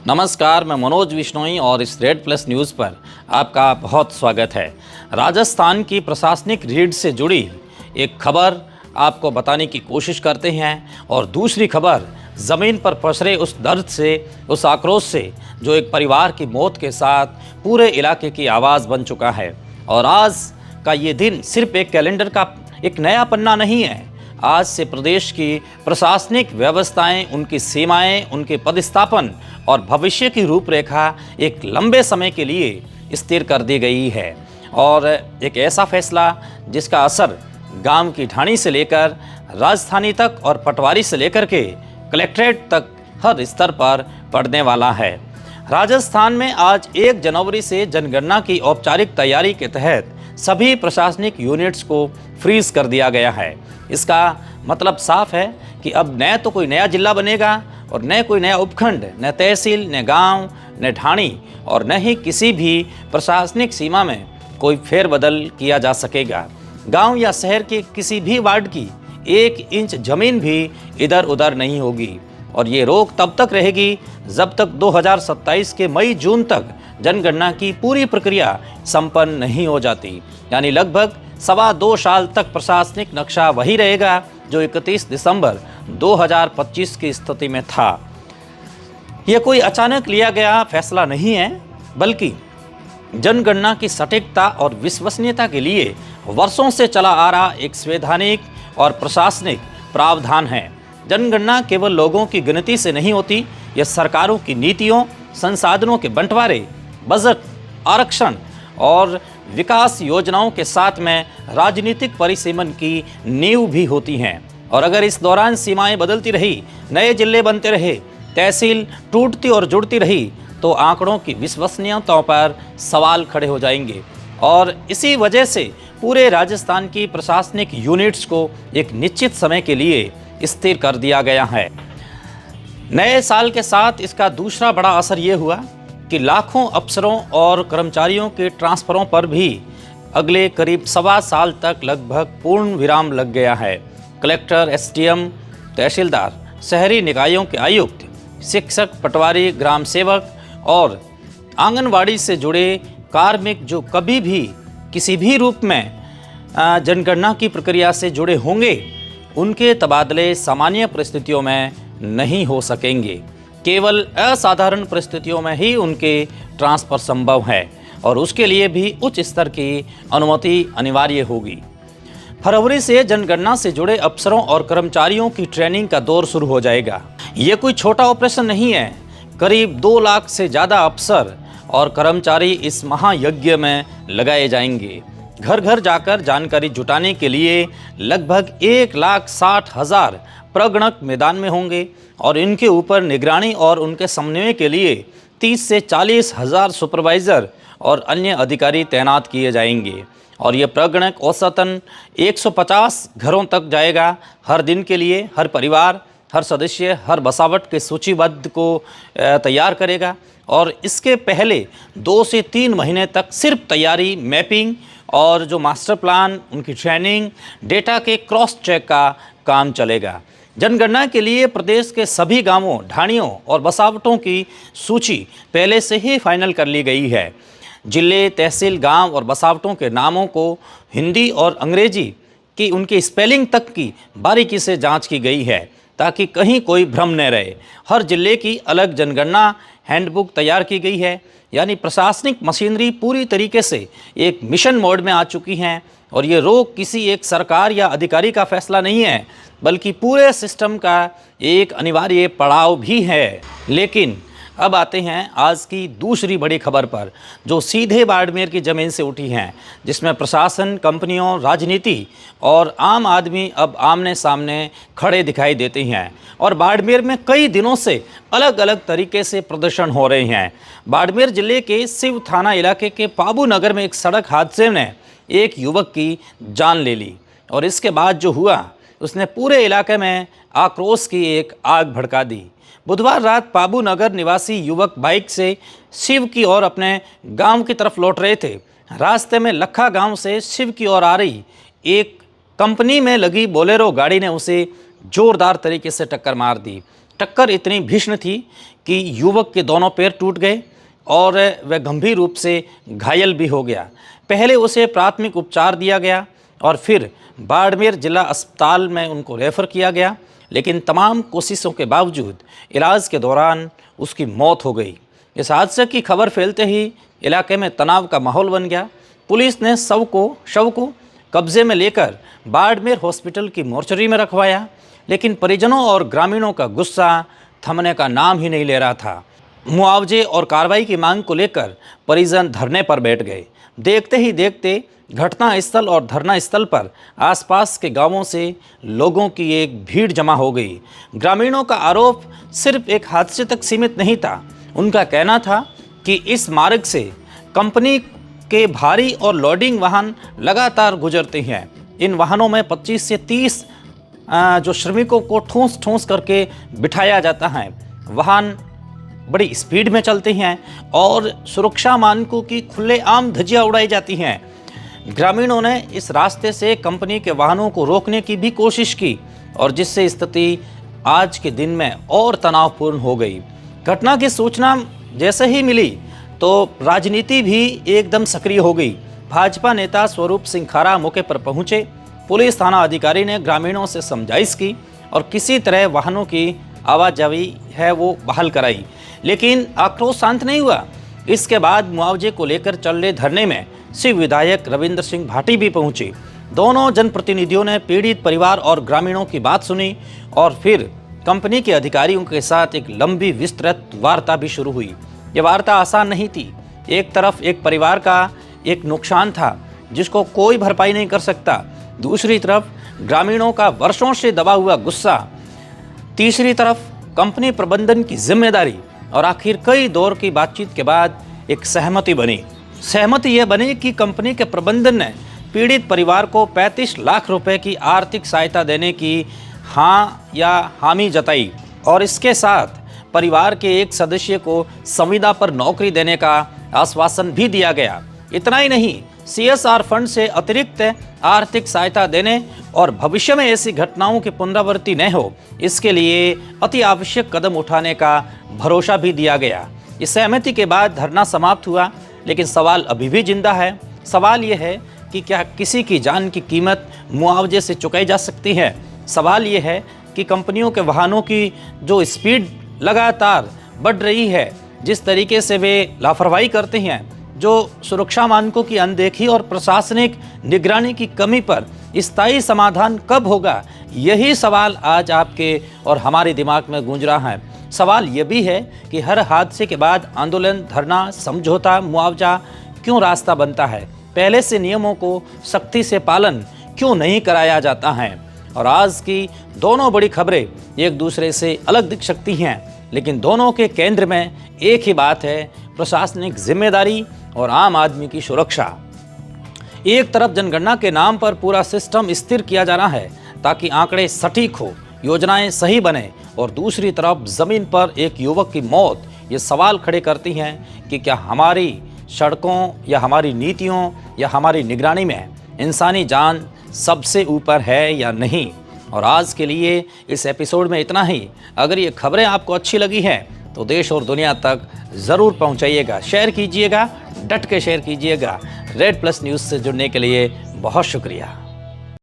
नमस्कार, मैं मनोज विश्नोई और इस रेड प्लस न्यूज़ पर आपका बहुत स्वागत है। राजस्थान की प्रशासनिक रीढ़ से जुड़ी एक खबर आपको बताने की कोशिश करते हैं और दूसरी खबर ज़मीन पर पसरे उस दर्द से, उस आक्रोश से जो एक परिवार की मौत के साथ पूरे इलाके की आवाज़ बन चुका है। और आज का ये दिन सिर्फ एक कैलेंडर का एक नया पन्ना नहीं है। आज से प्रदेश की प्रशासनिक व्यवस्थाएं, उनकी सीमाएं, उनके पदस्थापन और भविष्य की रूपरेखा एक लंबे समय के लिए स्थिर कर दी गई है। और एक ऐसा फैसला जिसका असर गांव की ढाणी से लेकर राजधानी तक और पटवारी से लेकर के कलेक्ट्रेट तक हर स्तर पर पड़ने वाला है। राजस्थान में आज 1 जनवरी से जनगणना की औपचारिक तैयारी के तहत सभी प्रशासनिक यूनिट्स को फ्रीज कर दिया गया है। इसका मतलब साफ है कि अब न तो कोई नया जिला बनेगा और न कोई नया उपखंड, न तहसील, न गांव, न ढाणी और न ही किसी भी प्रशासनिक सीमा में कोई फेरबदल किया जा सकेगा। गांव या शहर के किसी भी वार्ड की 1 इंच जमीन भी इधर उधर नहीं होगी। और ये रोक तब तक रहेगी जब तक 2027 के मई-जून तक जनगणना की पूरी प्रक्रिया संपन्न नहीं हो जाती। यानी लगभग 2.25 साल तक प्रशासनिक नक्शा वही रहेगा जो 31 दिसंबर 2025 की स्थिति में था। यह कोई अचानक लिया गया फैसला नहीं है, बल्कि जनगणना की सटीकता और विश्वसनीयता के लिए वर्षों से चला आ रहा एक संवैधानिक और प्रशासनिक प्रावधान है। जनगणना केवल लोगों की गिनती से नहीं होती, यह सरकारों की नीतियों, संसाधनों के बंटवारे, बजट, आरक्षण और विकास योजनाओं के साथ में राजनीतिक परिसीमन की नींव भी होती हैं। और अगर इस दौरान सीमाएं बदलती रही, नए जिले बनते रहे, तहसील टूटती और जुड़ती रही, तो आंकड़ों की विश्वसनीयता पर सवाल खड़े हो जाएंगे। और इसी वजह से पूरे राजस्थान की प्रशासनिक यूनिट्स को एक निश्चित समय के लिए स्थिर कर दिया गया है। नए साल के साथ इसका दूसरा बड़ा असर ये हुआ कि लाखों अफसरों और कर्मचारियों के ट्रांसफरों पर भी अगले करीब 1.25 साल तक लगभग पूर्ण विराम लग गया है। कलेक्टर, एसडीएम, तहसीलदार, शहरी निकायों के आयुक्त, शिक्षक, पटवारी, ग्राम सेवक और आंगनवाड़ी से जुड़े कार्मिक जो कभी भी किसी भी रूप में जनगणना की प्रक्रिया से जुड़े होंगे, उनके तबादले सामान्य परिस्थितियों में नहीं हो सकेंगे। केवल असाधारण परिस्थितियों में ही उनके ट्रांसफ़र संभव है और उसके लिए भी उच्च स्तर की अनुमति अनिवार्य होगी। फरवरी से जनगणना से जुड़े अफसरों और कर्मचारियों की ट्रेनिंग का दौर शुरू हो जाएगा। ये कोई छोटा ऑपरेशन नहीं है। करीब 2 लाख से ज़्यादा अफसर और कर्मचारी इस महायज्ञ में लगाए जाएंगे। घर घर जाकर जानकारी जुटाने के लिए लगभग 1,60,000 प्रगणक मैदान में होंगे और इनके ऊपर निगरानी और उनके समन्वय के लिए 30 से 40,000 सुपरवाइज़र और अन्य अधिकारी तैनात किए जाएंगे। और ये प्रगणक औसतन 150 घरों तक जाएगा हर दिन के लिए। हर परिवार, हर सदस्य, हर बसावट के सूचीबद्ध को तैयार करेगा और इसके पहले 2 से 3 महीने तक सिर्फ तैयारी, मैपिंग और जो मास्टर प्लान, उनकी ट्रेनिंग, डेटा के क्रॉस चेक का काम चलेगा। जनगणना के लिए प्रदेश के सभी गांवों, ढाणियों और बसावटों की सूची पहले से ही फाइनल कर ली गई है। जिले, तहसील, गांव और बसावटों के नामों को हिंदी और अंग्रेजी की उनकी स्पेलिंग तक की बारीकी से जांच की गई है ताकि कहीं कोई भ्रम न रहे। हर जिले की अलग जनगणना हैंडबुक तैयार की गई है। यानी प्रशासनिक मशीनरी पूरी तरीके से एक मिशन मोड में आ चुकी हैं। और ये रोक किसी एक सरकार या अधिकारी का फैसला नहीं है, बल्कि पूरे सिस्टम का एक अनिवार्य पड़ाव भी है। लेकिन अब आते हैं आज की दूसरी बड़ी खबर पर, जो सीधे बाड़मेर की ज़मीन से उठी हैं, जिसमें प्रशासन, कंपनियों, राजनीति और आम आदमी अब आमने सामने खड़े दिखाई देते हैं। और बाड़मेर में कई दिनों से अलग अलग तरीके से प्रदर्शन हो रहे हैं। बाड़मेर जिले के शिव थाना इलाके के पाबू नगर में एक सड़क हादसे ने एक युवक की जान ले ली और इसके बाद जो हुआ उसने पूरे इलाके में आक्रोश की एक आग भड़का दी। बुधवार रात पाबू नगर निवासी युवक बाइक से शिव की ओर अपने गांव की तरफ लौट रहे थे। रास्ते में लखा गांव से शिव की ओर आ रही एक कंपनी में लगी बोलेरो गाड़ी ने उसे जोरदार तरीके से टक्कर मार दी। टक्कर इतनी भीषण थी कि युवक के दोनों पैर टूट गए और वह गंभीर रूप से घायल भी हो गया। पहले उसे प्राथमिक उपचार दिया गया और फिर बाड़मेर जिला अस्पताल में उनको रेफ़र किया गया, लेकिन तमाम कोशिशों के बावजूद इलाज के दौरान उसकी मौत हो गई। इस हादसे की खबर फैलते ही इलाके में तनाव का माहौल बन गया। पुलिस ने शव को कब्जे में लेकर बाड़मेर हॉस्पिटल की मोर्चरी में रखवाया, लेकिन परिजनों और ग्रामीणों का गुस्सा थमने का नाम ही नहीं ले रहा था। मुआवजे और कार्रवाई की मांग को लेकर परिजन धरने पर बैठ गए। देखते ही देखते घटना स्थल और धरना स्थल पर आसपास के गांवों से लोगों की एक भीड़ जमा हो गई। ग्रामीणों का आरोप सिर्फ एक हादसे तक सीमित नहीं था। उनका कहना था कि इस मार्ग से कंपनी के भारी और लोडिंग वाहन लगातार गुजरते हैं। इन वाहनों में 25 से 30 जो श्रमिकों को ठूंस ठूंस करके बिठाया जाता है। वाहन बड़ी स्पीड में चलते हैं और सुरक्षा मानकों की खुलेआम धज्जियां उड़ाई जाती हैं। ग्रामीणों ने इस रास्ते से कंपनी के वाहनों को रोकने की भी कोशिश की और जिससे स्थिति आज के दिन में और तनावपूर्ण हो गई। घटना की सूचना जैसे ही मिली तो राजनीति भी एकदम सक्रिय हो गई। भाजपा नेता स्वरूप सिंह खारा मौके पर पहुंचे। पुलिस थाना अधिकारी ने ग्रामीणों से समझाइश की और किसी तरह वाहनों की आवाजाही है वो बहाल कराई, लेकिन आक्रोश शांत नहीं हुआ। इसके बाद मुआवजे को लेकर चल रहे धरने में शिव विधायक रविंद्र सिंह भाटी भी पहुंचे। दोनों जनप्रतिनिधियों ने पीड़ित परिवार और ग्रामीणों की बात सुनी और फिर कंपनी के अधिकारियों के साथ एक लंबी विस्तृत वार्ता भी शुरू हुई। ये वार्ता आसान नहीं थी। एक तरफ एक परिवार का एक नुकसान था जिसको कोई भरपाई नहीं कर सकता, दूसरी तरफ ग्रामीणों का वर्षों से दबा हुआ गुस्सा, तीसरी तरफ कंपनी प्रबंधन की जिम्मेदारी और आखिर कई दौर की बातचीत के बाद एक सहमति बनी। सहमति यह बनी कि कंपनी के प्रबंधन ने पीड़ित परिवार को 35 लाख रुपए की आर्थिक सहायता देने की हाँ या हामी जताई और इसके साथ परिवार के एक सदस्य को संविदा पर नौकरी देने का आश्वासन भी दिया गया। इतना ही नहीं, CSR फंड से अतिरिक्त आर्थिक सहायता देने और भविष्य में ऐसी घटनाओं की पुनरावृत्ति न हो इसके लिए अति आवश्यक कदम उठाने का भरोसा भी दिया गया। इस सहमति के बाद धरना समाप्त हुआ, लेकिन सवाल अभी भी जिंदा है। सवाल यह है कि क्या किसी की जान की कीमत मुआवजे से चुकाई जा सकती है? सवाल यह है कि कंपनियों के वाहनों की जो स्पीड लगातार बढ़ रही है, जिस तरीके से वे लापरवाही करते हैं, जो सुरक्षा मानकों की अनदेखी और प्रशासनिक निगरानी की कमी पर स्थायी समाधान कब होगा? यही सवाल आज आपके और हमारे दिमाग में गूंज रहा है। सवाल यह भी है कि हर हादसे के बाद आंदोलन, धरना, समझौता, मुआवजा क्यों रास्ता बनता है? पहले से नियमों को सख्ती से पालन क्यों नहीं कराया जाता है? और आज की दोनों बड़ी खबरें एक दूसरे से अलग दिख सकती हैं, लेकिन दोनों के केंद्र में एक ही बात है, प्रशासनिक जिम्मेदारी और आम आदमी की सुरक्षा। एक तरफ जनगणना के नाम पर पूरा सिस्टम स्थिर किया जा रहा है ताकि आंकड़े सटीक हो, योजनाएं सही बने, और दूसरी तरफ ज़मीन पर एक युवक की मौत ये सवाल खड़े करती हैं कि क्या हमारी सड़कों या हमारी नीतियों या हमारी निगरानी में इंसानी जान सबसे ऊपर है या नहीं। और आज के लिए इस एपिसोड में इतना ही। अगर ये खबरें आपको अच्छी लगी हैं तो देश और दुनिया तक ज़रूर पहुंचाइएगा, शेयर कीजिएगा, डट के शेयर कीजिएगा। रेड प्लस न्यूज़ से जुड़ने के लिए बहुत शुक्रिया।